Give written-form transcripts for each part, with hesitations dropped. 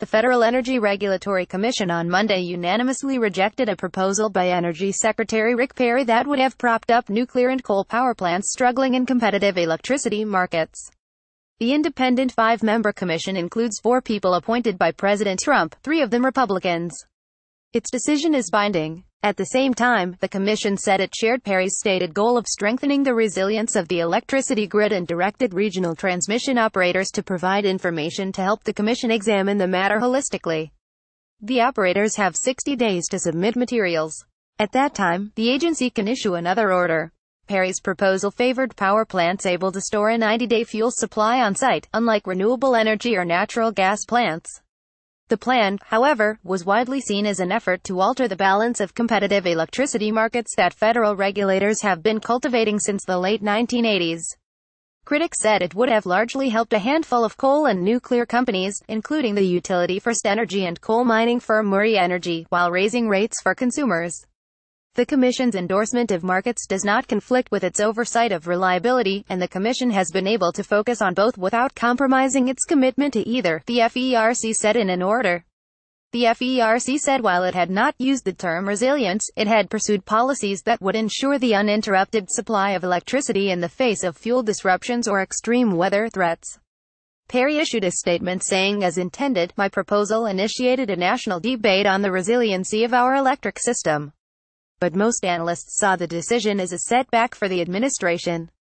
The Federal Energy Regulatory Commission on Monday unanimously rejected a proposal by Energy Secretary Rick Perry that would have propped up nuclear and coal power plants struggling in competitive electricity markets. The independent five-member commission includes 4 people appointed by President Trump, 3 of them Republicans. Its decision is binding. At the same time, the commission said it shared Perry's stated goal of strengthening the resilience of the electricity grid and directed regional transmission operators to provide information to help the commission examine the matter holistically. The operators have 60 days to submit materials. At that time, the agency can issue another order. Perry's proposal favored power plants able to store a 90-day fuel supply on site, unlike renewable energy or natural gas plants. The plan, however, was widely seen as an effort to alter the balance of competitive electricity markets that federal regulators have been cultivating since the late 1980s. Critics said it would have largely helped a handful of coal and nuclear companies, including the utility First Energy and coal mining firm Murray Energy, while raising rates for consumers. The Commission's endorsement of markets does not conflict with its oversight of reliability, and the Commission has been able to focus on both without compromising its commitment to either, the FERC said in an order. The FERC said while it had not used the term resilience, it had pursued policies that would ensure the uninterrupted supply of electricity in the face of fuel disruptions or extreme weather threats. Perry issued a statement saying, as intended, my proposal initiated a national debate on the resiliency of our electric system. But most analysts saw the decision as a setback for the administration.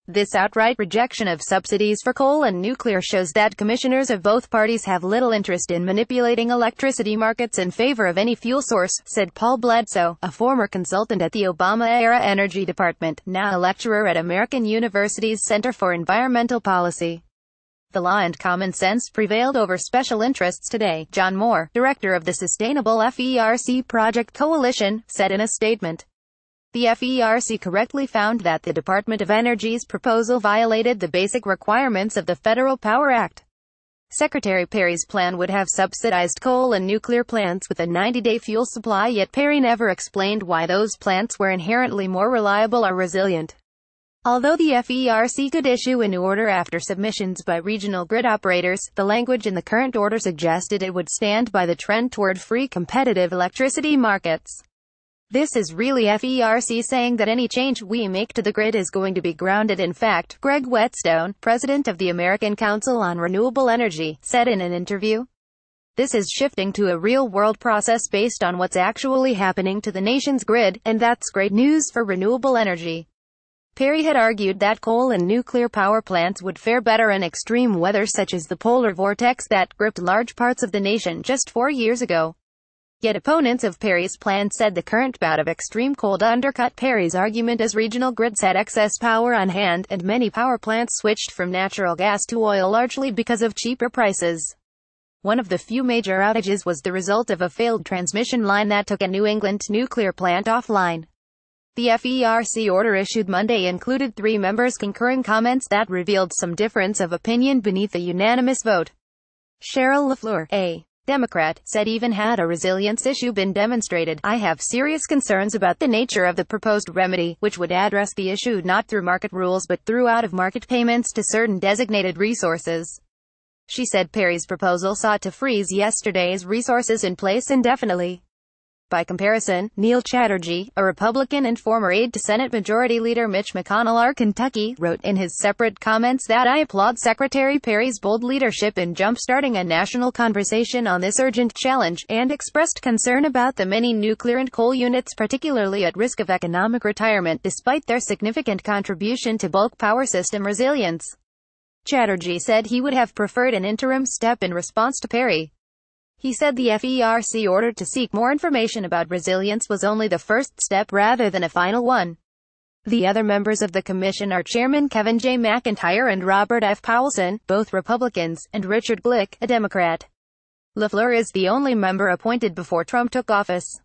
This outright rejection of subsidies for coal and nuclear shows that commissioners of both parties have little interest in manipulating electricity markets in favor of any fuel source, said Paul Bledsoe, a former consultant at the Obama-era Energy Department, now a lecturer at American University's Center for Environmental Policy. The law and common sense prevailed over special interests today, John Moore, director of the Sustainable FERC Project Coalition, said in a statement. The FERC correctly found that the Department of Energy's proposal violated the basic requirements of the Federal Power Act. Secretary Perry's plan would have subsidized coal and nuclear plants with a 90-day fuel supply, yet Perry never explained why those plants were inherently more reliable or resilient. Although the FERC could issue an order after submissions by regional grid operators, the language in the current order suggested it would stand by the trend toward free competitive electricity markets. This is really FERC saying that any change we make to the grid is going to be grounded in fact, Greg Whetstone, president of the American Council on Renewable Energy, said in an interview. This is shifting to a real-world process based on what's actually happening to the nation's grid, and that's great news for renewable energy. Perry had argued that coal and nuclear power plants would fare better in extreme weather such as the polar vortex that gripped large parts of the nation just 4 years ago. Yet opponents of Perry's plan said the current bout of extreme cold undercut Perry's argument as regional grids had excess power on hand, and many power plants switched from natural gas to oil largely because of cheaper prices. One of the few major outages was the result of a failed transmission line that took a New England nuclear plant offline. The FERC order issued Monday included 3 members' concurring comments that revealed some difference of opinion beneath a unanimous vote. Cheryl LaFleur, a Democrat, said even had a resilience issue been demonstrated, I have serious concerns about the nature of the proposed remedy, which would address the issue not through market rules but through out-of-market payments to certain designated resources. She said Perry's proposal sought to freeze yesterday's resources in place indefinitely. By comparison, Neil Chatterjee, a Republican and former aide to Senate Majority Leader Mitch McConnell of Kentucky, wrote in his separate comments that I applaud Secretary Perry's bold leadership in jump-starting a national conversation on this urgent challenge, and expressed concern about the many nuclear and coal units particularly at risk of economic retirement despite their significant contribution to bulk power system resilience. Chatterjee said he would have preferred an interim step in response to Perry. He said the FERC order to seek more information about resilience was only the first step rather than a final one. The other members of the commission are Chairman Kevin J. McIntyre and Robert F. Powelson, both Republicans, and Richard Glick, a Democrat. LaFleur is the only member appointed before Trump took office.